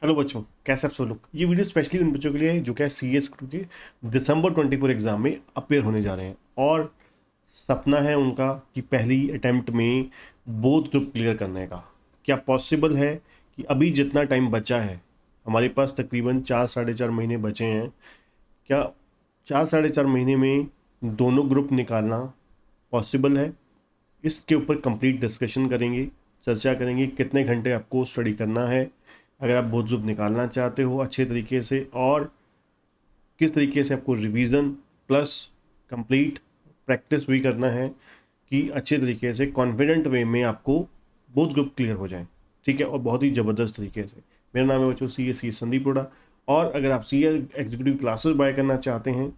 Hello बच्चों, कैसे आप सब लोग। ये वीडियो स्पेशली उन बच्चों के लिए है जो क्या सी एस के दिसंबर 24 एग्जाम में अपेयर होने जा रहे हैं और सपना है उनका कि पहली अटेम्प्ट में बोथ ग्रुप क्लियर करने का। क्या पॉसिबल है कि अभी जितना टाइम बचा है, हमारे पास तकरीबन 4 साढ़े 4 महीने बचे हैं, क्या 4 साढ़े 4 महीने में दोनों ग्रुप निकालना पॉसिबल है? इसके ऊपर कंप्लीट डिस्कशन करेंगे, चर्चा करेंगे कितने घंटे आपको स्टडी करना है अगर आप बोध ग्रुप निकालना चाहते हो अच्छे तरीके से, और किस तरीके से आपको रिवीजन प्लस कंप्लीट प्रैक्टिस भी करना है कि अच्छे तरीके से कॉन्फिडेंट वे में आपको बोथ ग्रुप क्लियर हो जाए। ठीक है, और बहुत ही ज़बरदस्त तरीके से। मेरा नाम है बच्चों सी संदीप रोड़ा, और अगर आप सी एग्जीक्यूटिव क्लासेस बाय करना चाहते हैं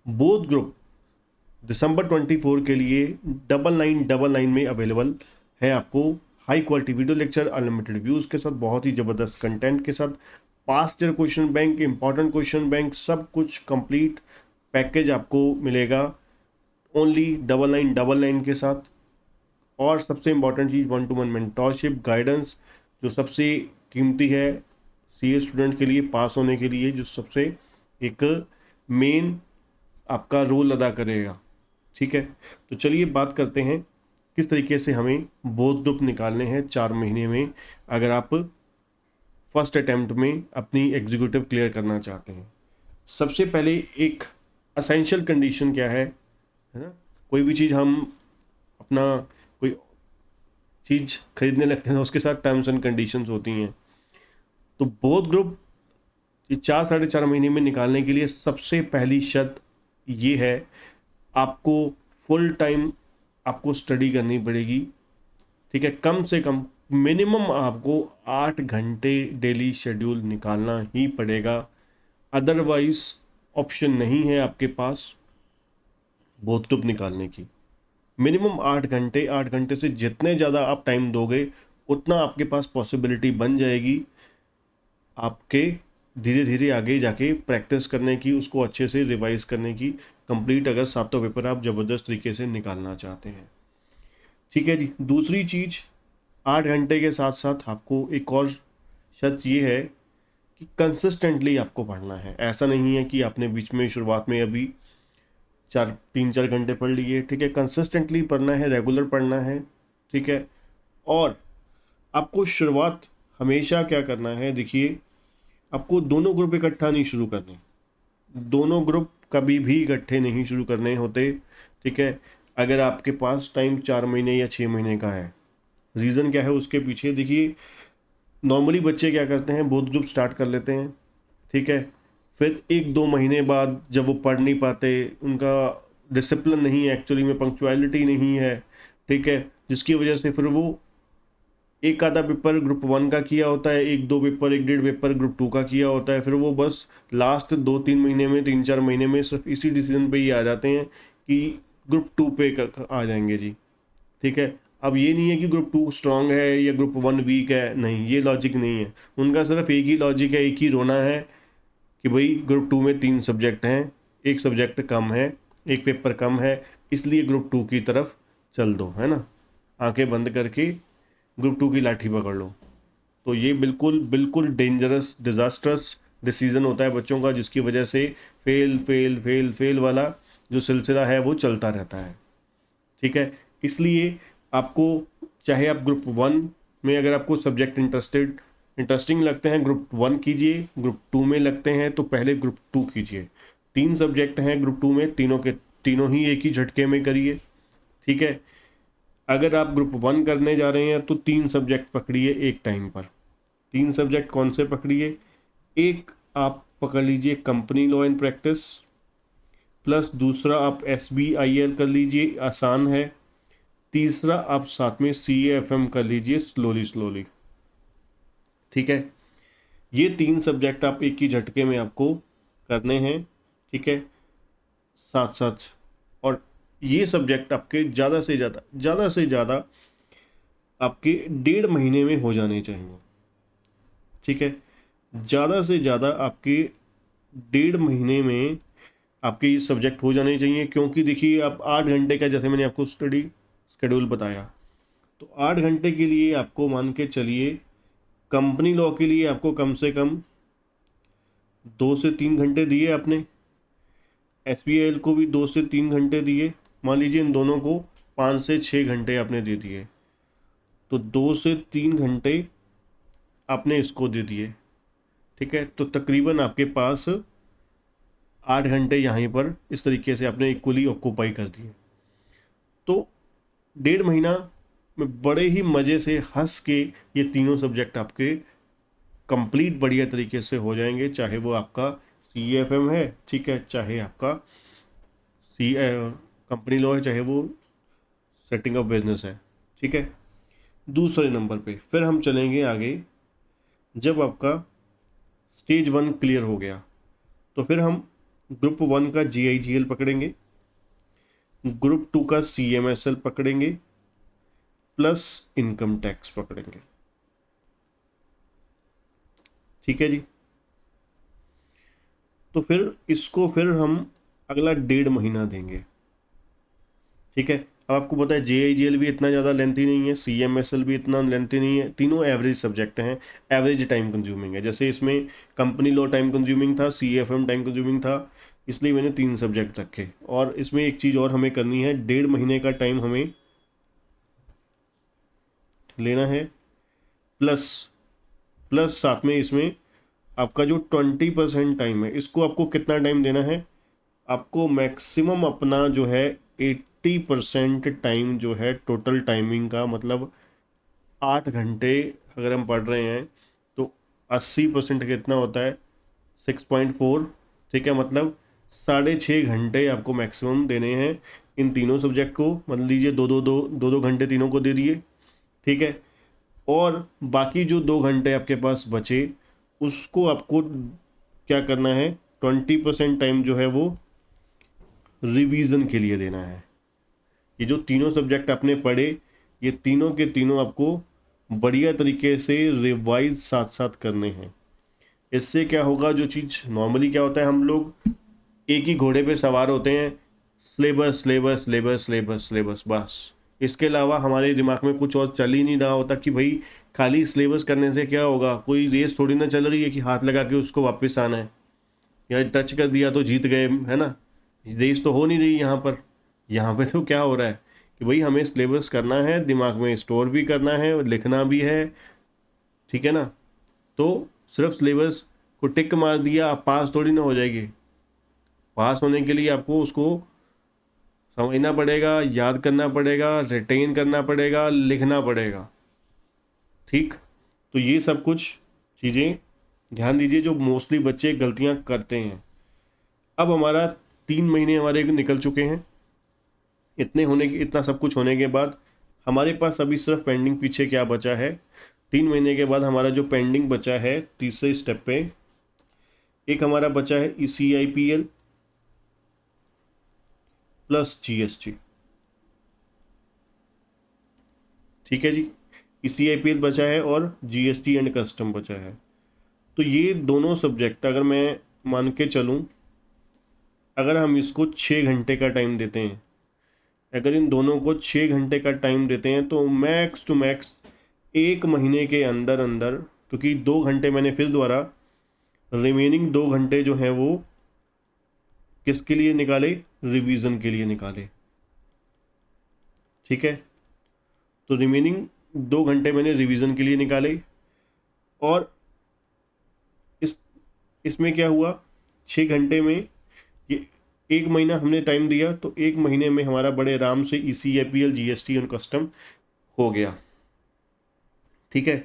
बोथ ग्रुप दिसंबर 24 के लिए 9999 में अवेलेबल है आपको। High quality video lecture, unlimited views के साथ, बहुत ही ज़बरदस्त कंटेंट के साथ, past year question bank, important question bank, सब कुछ कंप्लीट पैकेज आपको मिलेगा ओनली 9999 के साथ। और सबसे इंपॉर्टेंट चीज़, 1-to-1 मेंटोरशिप गाइडेंस, जो सबसे कीमती है सी ए स्टूडेंट के लिए पास होने के लिए, जो सबसे एक मेन आपका रोल अदा करेगा। ठीक है, तो चलिए बात करते हैं किस तरीके से हमें बोथ ग्रुप निकालने हैं 4 महीने में अगर आप फर्स्ट अटेम्प्ट में अपनी एग्जीक्यूटिव क्लियर करना चाहते हैं। सबसे पहले एक असेंशियल कंडीशन क्या है ना, कोई भी चीज़ हम अपना कोई चीज़ खरीदने लगते हैं उसके साथ टर्म्स एंड कंडीशंस होती हैं। तो बोथ ग्रुप ये 4 साढ़े 4 महीने में निकालने के लिए सबसे पहली शर्त ये है, आपको फुल टाइम आपको स्टडी करनी पड़ेगी। ठीक है, कम से कम मिनिमम आपको 8 घंटे डेली शेड्यूल निकालना ही पड़ेगा, अदरवाइज ऑप्शन नहीं है आपके पास बोथ ग्रुप निकालने की। मिनिमम 8 घंटे, 8 घंटे से जितने ज़्यादा आप टाइम दोगे उतना आपके पास पॉसिबिलिटी बन जाएगी आपके धीरे धीरे आगे जाके प्रैक्टिस करने की, उसको अच्छे से रिवाइज करने की, कंप्लीट अगर सातों पेपर आप ज़बरदस्त तरीके से निकालना चाहते हैं। ठीक है जी। दूसरी चीज़, 8 घंटे के साथ साथ आपको एक और शर्त ये है कि कंसिस्टेंटली आपको पढ़ना है। ऐसा नहीं है कि आपने बीच में शुरुआत में अभी 3-4 घंटे पढ़ लिए। ठीक है, कंसिस्टेंटली पढ़ना है, रेगुलर पढ़ना है। ठीक है, और आपको शुरुआत हमेशा क्या करना है, देखिए आपको दोनों ग्रुप इकट्ठा नहीं शुरू करने, दोनों ग्रुप कभी भी इकट्ठे नहीं शुरू करने होते। ठीक है, अगर आपके पास टाइम 4 महीने या 6 महीने का है, रीज़न क्या है उसके पीछे, देखिए नॉर्मली बच्चे क्या करते हैं, बोथ ग्रुप स्टार्ट कर लेते हैं। ठीक है, फिर 1-2 महीने बाद जब वो पढ़ नहीं पाते, उनका डिसिप्लिन नहीं है, एक्चुअली में पंक्चुअलिटी नहीं है। ठीक है, जिसकी वजह से फिर वो एक आधा पेपर ग्रुप 1 का किया होता है, 1-2 पेपर, 1-1.5 पेपर ग्रुप 2 का किया होता है, फिर वो बस लास्ट 2-3 महीने में, 3-4 महीने में सिर्फ इसी डिसीजन पे ही आ जाते हैं कि ग्रुप 2 पे आ जाएंगे जी। ठीक है, अब ये नहीं है कि ग्रुप 2 स्ट्रांग है या ग्रुप 1 वीक है, नहीं, ये लॉजिक नहीं है उनका। सिर्फ एक ही लॉजिक है, एक ही रोना है कि भाई ग्रुप 2 में 3 सब्जेक्ट हैं, एक सब्जेक्ट कम है, एक पेपर कम है, इसलिए ग्रुप 2 की तरफ चल दो, है ना, आंखें बंद करके ग्रुप 2 की लाठी पकड़ लो। तो ये बिल्कुल बिल्कुल डेंजरस डिज़ास्ट्रस डिसीज़न होता है बच्चों का, जिसकी वजह से फेल फेल फेल फेल वाला जो सिलसिला है वो चलता रहता है। ठीक है, इसलिए आपको, चाहे आप ग्रुप 1 में अगर आपको सब्जेक्ट इंटरेस्टिंग लगते हैं ग्रुप 1 कीजिए, ग्रुप 2 में लगते हैं तो पहले ग्रुप 2 कीजिए। 3 सब्जेक्ट हैं ग्रुप 2 में, तीनों के तीनों ही एक ही झटके में करिए। ठीक है, अगर आप ग्रुप 1 करने जा रहे हैं तो 3 सब्जेक्ट पकड़िए एक टाइम पर। 3 सब्जेक्ट कौन से पकड़िए, एक आप पकड़ लीजिए company law and practice, plus दूसरा आप SBIL कर लीजिए, आसान है। तीसरा आप साथ में CAFM कर लीजिए, स्लोली स्लोली। ठीक है, ये 3 सब्जेक्ट आप एक ही झटके में आपको करने हैं। ठीक है, साथ साथ, और ये सब्जेक्ट आपके ज़्यादा से ज़्यादा आपके 1.5 महीने में हो जाने चाहिए। ठीक है, ज़्यादा से ज़्यादा आपके 1.5 महीने में आपके ये सब्जेक्ट हो जाने चाहिए, क्योंकि देखिए आप 8 घंटे का, जैसे मैंने आपको स्टडी शेड्यूल बताया, तो 8 घंटे के लिए आपको मान के चलिए कंपनी लॉ के लिए आपको कम से कम 2 से 3 घंटे दिए आपने, SBIL को भी 2 से 3 घंटे दिए, मान लीजिए इन दोनों को 5 से 6 घंटे आपने दे दिए, तो 2 से 3 घंटे आपने इसको दे दिए, ठीक है। तो तकरीबन आपके पास 8 घंटे यहाँ पर इस तरीके से आपने इक्वली ऑक्यूपाई कर दिए। तो 1.5 महीना में बड़े ही मज़े से हंस के ये तीनों सब्जेक्ट आपके कंप्लीट बढ़िया तरीके से हो जाएंगे, चाहे वो आपका CFM है, ठीक है, चाहे आपका कंपनी लॉ है, चाहे वो सेटिंग ऑफ बिजनेस है, ठीक है। दूसरे नंबर पे फिर हम चलेंगे आगे। जब आपका स्टेज 1 क्लियर हो गया तो फिर हम ग्रुप 1 का GIGL पकड़ेंगे, ग्रुप 2 का CMSL पकड़ेंगे, प्लस इनकम टैक्स पकड़ेंगे, ठीक है जी। तो फिर इसको फिर हम अगला 1.5 महीना देंगे, ठीक है। अब आपको पता है JIGL भी इतना ज़्यादा लेंथी नहीं है, CMSL भी इतना लेंथी नहीं है, तीनों एवरेज सब्जेक्ट हैं, एवरेज टाइम कंज्यूमिंग है। जैसे इसमें कंपनी लॉ टाइम कंज्यूमिंग था, CFM टाइम कंज्यूमिंग था, इसलिए मैंने 3 सब्जेक्ट रखे। और इसमें एक चीज़ और हमें करनी है, 1.5 महीने का टाइम हमें लेना है, प्लस प्लस साथ में इसमें आपका जो 20% टाइम है, इसको आपको कितना टाइम देना है, आपको मैक्सिमम अपना जो है 80% टाइम जो है टोटल टाइमिंग का, मतलब 8 घंटे अगर हम पढ़ रहे हैं तो 80% कितना होता है 6.4, ठीक है। मतलब 6.5 घंटे आपको मैक्सिमम देने हैं इन तीनों सब्जेक्ट को, मतलब लीजिए 2-2 घंटे तीनों को दे दिए, ठीक है। और बाकी जो 2 घंटे आपके पास बचे उसको आपको क्या करना है, 20% टाइम जो है वो रिवीजन के लिए देना है। ये जो तीनों सब्जेक्ट आपने पढ़े, ये तीनों के तीनों आपको बढ़िया तरीके से रिवाइज साथ साथ करने हैं। इससे क्या होगा, जो चीज़ नॉर्मली क्या होता है, हम लोग एक ही घोड़े पे सवार होते हैं, syllabus syllabus syllabus syllabus syllabus, बस। इसके अलावा हमारे दिमाग में कुछ और चल ही नहीं रहा होता कि भाई खाली सिलेबस करने से क्या होगा, कोई रेस थोड़ी ना चल रही है कि हाथ लगा के उसको वापस आना है या टच कर दिया तो जीत गए, है ना। रेस तो हो नहीं रही यहाँ पर। यहाँ पे तो क्या हो रहा है कि भाई हमें सिलेबस करना है, दिमाग में स्टोर भी करना है और लिखना भी है, ठीक है ना। तो सिर्फ सिलेबस को टिक मार दिया आप पास थोड़ी ना हो जाएगी। पास होने के लिए आपको उसको समझना पड़ेगा, याद करना पड़ेगा, रिटेन करना पड़ेगा, लिखना पड़ेगा, ठीक। तो ये सब कुछ चीज़ें ध्यान दीजिए जो मोस्टली बच्चे गलतियां करते हैं। अब हमारा 3 महीने हमारे निकल चुके हैं। इतना सब कुछ होने के बाद हमारे पास अभी सिर्फ पेंडिंग पीछे क्या बचा है, 3 महीने के बाद हमारा जो पेंडिंग बचा है तीसरे स्टेप पे, एक हमारा बचा है ECIPL प्लस GST, ठीक है जी। ECIPL बचा है और GST एंड कस्टम बचा है। तो ये दोनों सब्जेक्ट अगर मैं मान के चलूँ, अगर हम इसको 6 घंटे का टाइम देते हैं, अगर इन दोनों को 6 घंटे का टाइम देते हैं तो मैक्स टू मैक्स 1 महीने के अंदर अंदर, क्योंकि 2 घंटे मैंने फिर दोबारा रिमेनिंग 2 घंटे जो हैं वो किसके लिए निकाले, रिवीजन के लिए निकाले, ठीक है। तो रिमेनिंग 2 घंटे मैंने रिवीजन के लिए निकाले। और इस इसमें क्या हुआ, 6 घंटे में ये 1 महीना हमने टाइम दिया, तो 1 महीने में हमारा बड़े आराम से ECIPL GST और कस्टम हो गया, ठीक है।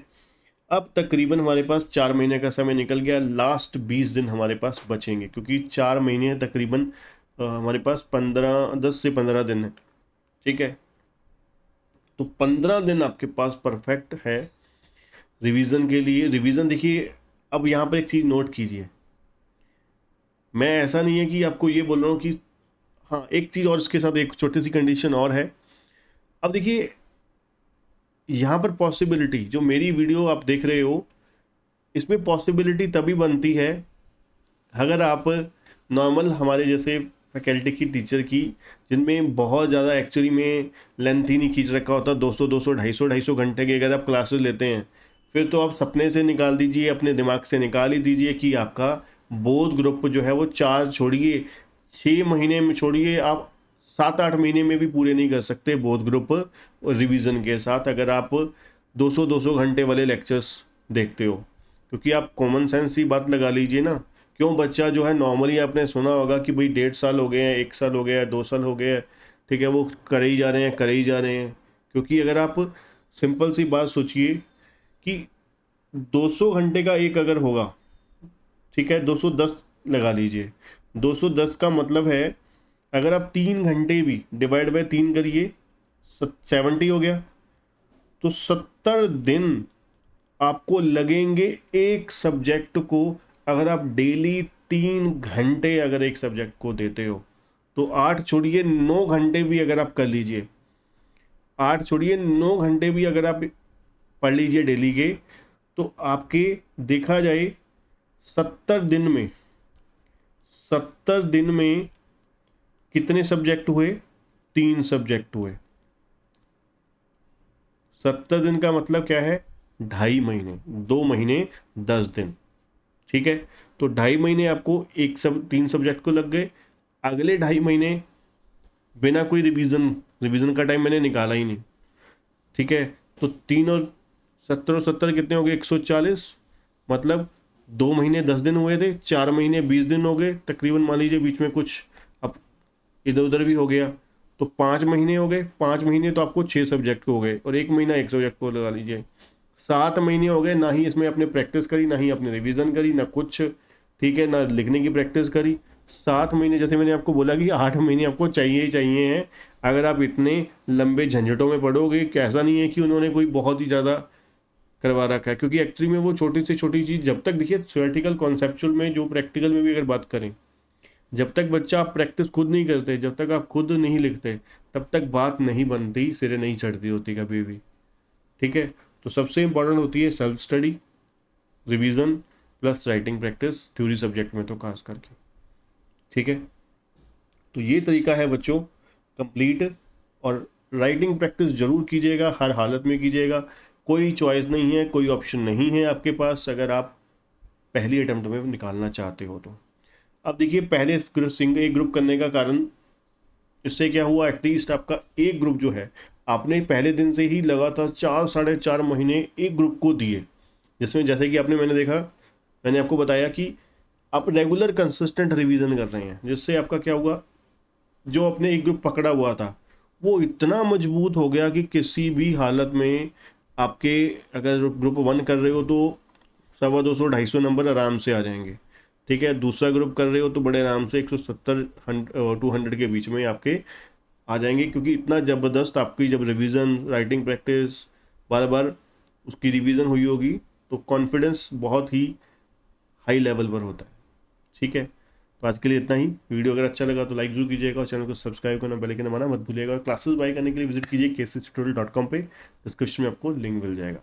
अब तकरीबन हमारे पास 4 महीने का समय निकल गया, लास्ट 20 दिन हमारे पास बचेंगे, क्योंकि 4 महीने तकरीबन हमारे पास 10 से 15 दिन है, ठीक है। तो 15 दिन आपके पास परफेक्ट है रिवीजन के लिए। रिवीजन देखिए, अब यहाँ पर एक चीज़ नोट कीजिए, मैं ऐसा नहीं है कि आपको ये बोल रहा हूँ कि हाँ, एक चीज़ और इसके साथ एक छोटी सी कंडीशन और है। अब देखिए यहाँ पर पॉसिबिलिटी, जो मेरी वीडियो आप देख रहे हो, इसमें पॉसिबिलिटी तभी बनती है अगर आप नॉर्मल हमारे जैसे फैकल्टी की टीचर की, जिनमें बहुत ज़्यादा एक्चुअली में लेंथ ही नहीं खींच रखा होता, 200 200 250 250 घंटे के अगर आप क्लासेस लेते हैं, फिर तो आप सपने से निकाल दीजिए, अपने दिमाग से निकाल ही दीजिए कि आपका बोध ग्रुप जो है वो 4 छोड़िए 6 महीने में छोड़िए, आप 7-8 महीने में भी पूरे नहीं कर सकते बोध ग्रुप रिवीजन के साथ, अगर आप 200-200 घंटे वाले लेक्चर्स देखते हो। क्योंकि आप कॉमन सेंस ही बात लगा लीजिए ना, क्यों बच्चा जो है नॉर्मली आपने सुना होगा कि भाई 1.5 साल हो गए हैं, 1 साल हो गया है, 2 साल हो गए हैं, ठीक है, वो करे ही जा रहे हैं, करे ही जा रहे हैं। क्योंकि अगर आप सिंपल सी बात सोचिए कि 200 घंटे का एक अगर होगा, ठीक है, 210 लगा लीजिए, 210 का मतलब है अगर आप 3 घंटे भी डिवाइड बाय 3 करिए 70 हो गया, तो 70 दिन आपको लगेंगे एक सब्जेक्ट को। अगर आप डेली 3 घंटे अगर एक सब्जेक्ट को देते हो तो 8 छोड़िए 9 घंटे भी अगर आप कर लीजिए, 8 छोड़िए 9 घंटे भी अगर आप पढ़ लीजिए डेली के, तो आपके देखा जाए 70 दिन में, 70 दिन में कितने सब्जेक्ट हुए? 3 सब्जेक्ट हुए। 70 दिन का मतलब क्या है? 2.5 महीने, 2 महीने 10 दिन, ठीक है। तो 2.5 महीने आपको 3 सब्जेक्ट को लग गए। अगले 2.5 महीने बिना कोई रिवीजन का टाइम मैंने निकाला ही नहीं, ठीक है। तो 3 और 70 कितने हो गए? 140। मतलब 2 महीने 10 दिन हुए थे, 4 महीने 20 दिन हो गए तकरीबन, मान लीजिए बीच में कुछ अब इधर उधर भी हो गया, तो 5 महीने हो गए। 5 महीने तो आपको 6 सब्जेक्ट को हो गए, और 1 महीना 1 सब्जेक्ट को लगा लीजिए, 7 महीने हो गए। ना ही इसमें आपने प्रैक्टिस करी, ना ही आपने रिवीजन करी, ना कुछ, ठीक है, ना लिखने की प्रैक्टिस करी। 7 महीने, जैसे मैंने आपको बोला कि 8 महीने आपको चाहिए ही चाहिए हैं। अगर आप इतने लंबे झंझटों में पढ़ोगे, कैसा नहीं है कि उन्होंने कोई बहुत ही ज़्यादा करवा रखा है, क्योंकि एक्चुअली में वो छोटी से छोटी चीज़ जब तक, देखिए थ्योरेटिकल कॉन्सेप्चुअल में, जो प्रैक्टिकल में भी अगर बात करें, जब तक बच्चा आप प्रैक्टिस खुद नहीं करते, जब तक आप खुद नहीं लिखते, तब तक बात नहीं बनती, सिरे नहीं चढ़ती होती कभी भी, ठीक है। तो सबसे इंपॉर्टेंट होती है self study, revision plus writing practice, theory subject में तो खास करके, ठीक है। तो ये तरीका है बच्चों कंप्लीट, और राइटिंग प्रैक्टिस जरूर कीजिएगा, हर हालत में कीजिएगा, कोई चॉइस नहीं है, कोई ऑप्शन नहीं है आपके पास अगर आप पहली अटेम्प्ट में निकालना चाहते हो तो। अब देखिए पहले एक ग्रुप करने का कारण, इससे क्या हुआ, एटलीस्ट आपका एक ग्रुप जो है आपने पहले दिन से ही लगातार 4-4.5 महीने एक ग्रुप को दिए, जिसमें जैसे कि मैंने देखा, मैंने आपको बताया कि आप रेगुलर कंसिस्टेंट रिवीजन कर रहे हैं, जिससे आपका क्या हुआ, जो आपने एक ग्रुप पकड़ा हुआ था वो इतना मजबूत हो गया कि किसी भी हालत में आपके, अगर ग्रुप 1 कर रहे हो तो 250-250 नंबर आराम से आ जाएंगे, ठीक है। दूसरा ग्रुप कर रहे हो तो बड़े आराम से 170-200 के बीच में आपके आ जाएंगे, क्योंकि इतना ज़बरदस्त आपकी जब रिवीजन, राइटिंग प्रैक्टिस बार बार उसकी रिवीजन हुई होगी, तो कॉन्फिडेंस बहुत ही हाई लेवल पर होता है, ठीक है। तो आज के लिए इतना ही। वीडियो अगर अच्छा लगा तो लाइक जरूर कीजिएगा, और चैनल को सब्सक्राइब करना, बेल आइकन दबाना मत भूलिएगा। और क्लासेस बाय करने के लिए विजिट कीजिए kctutorial.com पे, डिस्क्रिप्शन में आपको लिंक मिल जाएगा।